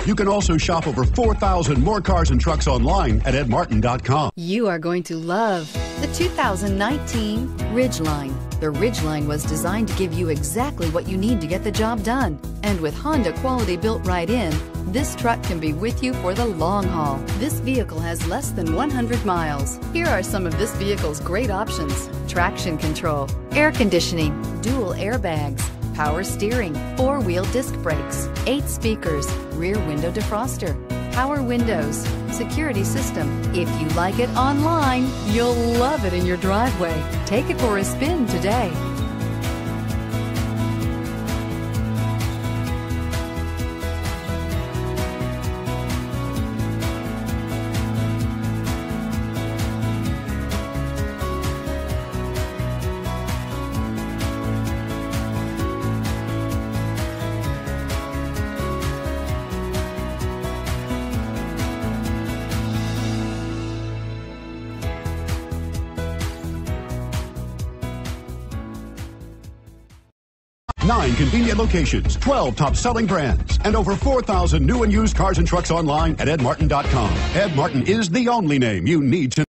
You can also shop over 4,000 more cars and trucks online at edmartin.com. You are going to love the 2019 Ridgeline. The Ridgeline was designed to give you exactly what you need to get the job done. And with Honda quality built right in, this truck can be with you for the long haul. This vehicle has less than 100 miles. Here are some of this vehicle's great options: traction control, air conditioning, dual airbags, power steering, 4-wheel disc brakes, 8 speakers, rear window defroster, power windows, security system. If you like it online, you'll love it in your driveway. Take it for a spin today. Nine convenient locations, 12 top-selling brands, and over 4,000 new and used cars and trucks online at edmartin.com. Ed Martin is the only name you need to